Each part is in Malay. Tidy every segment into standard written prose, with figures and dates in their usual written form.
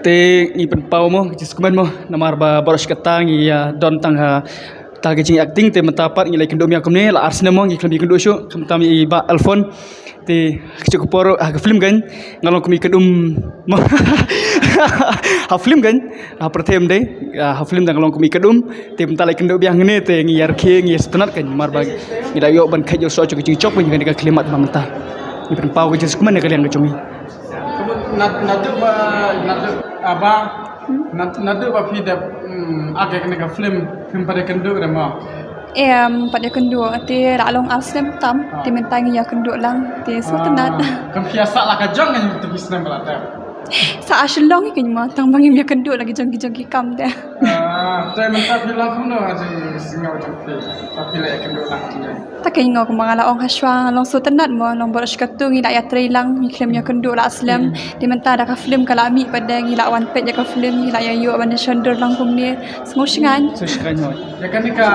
te ngi pen pau mo jis kuman mo namar ba boros katang ya don tang ha ta gajing acting te matapat ngi laikin dom yakum ne la arsna mo ngi klambi kendo syo kamtam i ba alfon te kecuk poro ha film kan ngalong kumi kedum mo ha film kan ha pertem de ha film dang ngalong kumi kedum te mental laikin dom yang ne te ngi yar ke ngi setenat kan mar ba ngi da yo ban khajo so cuk cok ngi kan klimat ba mentah ngi pen pau jis kuman ne kalian ngacungi nadu ba fi da ake kena film pada kenduk rama pada kenduk ti ralong asem tam ti mentangi ya kenduk lang ti sutenat kan biasa lah kajong yang tu bisna belata sa aslong ke ma tang bangim ya kenduk lagi jonggi kam deh saya mentah bilang kuno aja singa jongki tapi lah kenduk lang tu tak ke ngok mangala ong haswa long sutenat mo long boros katu ngi ya trailang mi klem ya kenduk la aslam ti mentah da ka film kalami pada ngi la wan pet ya ka film ngi la ya yo banda shonder lang kum ni sngusngan ya kan nika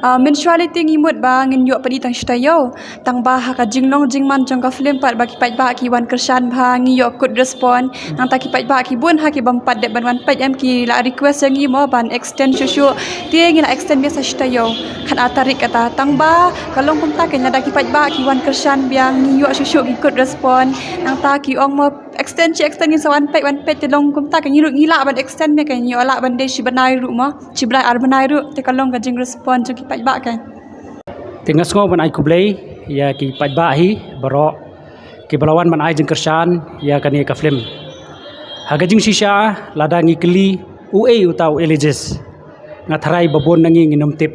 mensuality ngimut ba ngin yo padi tang shtayo tang ba ha ka jinglong jingman jong ka film pat bagi pat ba ki wan kersan ba ngi yo kut respond nang ta ki pat ba ki bun ha ki bampat de ban wan pat em ki la request ngi mo ban extend shushu ti ngi la extend biasa shtayo kan atarik kata tang ba kalong kum ta ken da ki pat ba ki wan kersan biang ngi yo shushu ki kut respond nang ta ki ong mo extend ngi sawan pet te long kum ta ken ngi la ban extend me ken yo la ban de shi banai ru mo shi banai ar banai ru te kalong ka jing respond ki pat ba kan tengah ngo ban ai kublai ya ki pat ba hi baro ki balawan man ai jing kersan ya kan ka film haga jing shisha lada ngi kli ue utau eleges ngatharai babon nangi nginum tip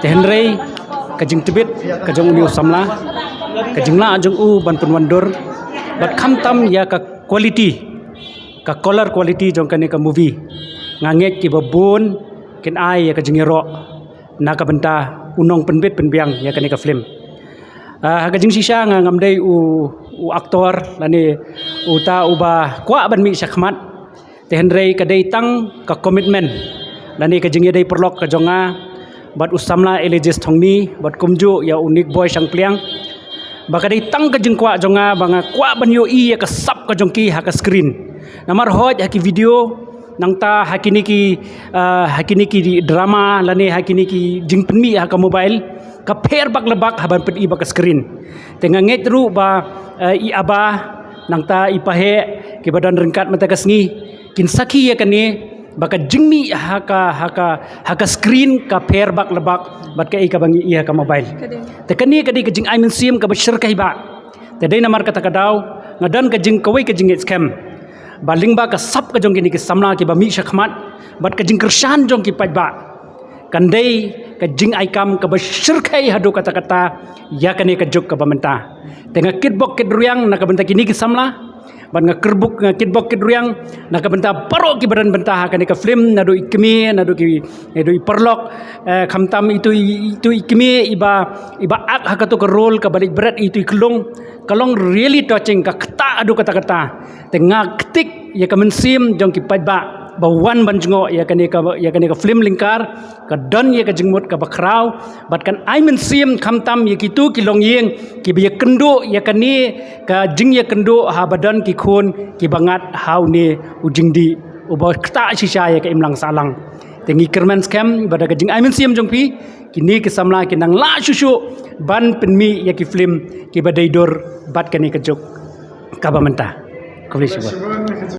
tehenrei ka jing tibit ka jong uni samla ka jingla jong u ban punwandur bat khamtam ya ka quality ka color quality jong kan ka movie nganget ki babon ken ai ya ka jingero naka benta unong penbit penbiang ya kan ka film haga jing shisha ngamdei u aktor lani uta uba kwa ban mi sakhmat tehenrei ka dei tang ka commitment lani ka jing dei perlok ka jonga bat usamla eleges thongni bat kumju ya unik boy sangpliang baka dei tang ka jing kwa jonga banga kwa ban yo i ya ka sap ka jongki ha ka screen namar hoj ha ki video nangta hakini ki drama lani hakini ki jingpenmi ha ka mobile ka pher bak lebak haban pet i bak screen tengah nget ru ba i aba nangta i pahe ki badan rengkat mata kasngi kin sakhi ya kani baka jingmi ha ka screen ka pher bak lebak bat ka i ka bangi i ha ka mobile te kani kadi ka jing ai men sim ka bashir kai ba te dei namar kata kadau ngadan ka jing kawai ka jing scam baling ba ka sap ka jong ki samla ki ba mi shakhmat bat ka jing kersan jong ki pat ba kandai ka jing aikam ka ba shirkai hadu kata kata ya kane ka juk ka ba menta tengah kitbok kit ruyang na ka benta kini ki samla ban nga kerbuk nga kitbok kit ruyang na ka benta paro ki badan benta ha kane ka film na do ikmi na do ki do perlok khamtam itu ikmi iba ak ha ka to ka role ka balik berat itu kalong really touching ka kata adu kata kata tengah ketik ya ka mensim jong ki pat ba wan banjngo ya kane ka film lingkar ka don ya ka jingmut ka bakrau bat kan ai mensim khamtam ya kitu ki long yeng ki ya kendo ya kani ka jing ya kendo ha badan ki khon ki bangat hau ne ujing di uba kata shisha ya ka imlang salang tengi kerman scam bada ka jing ai mensim jong pi kini ki samla ki nang la shushu ban penmi ya ki film ki badai dor bat kani ka jok ka ba menta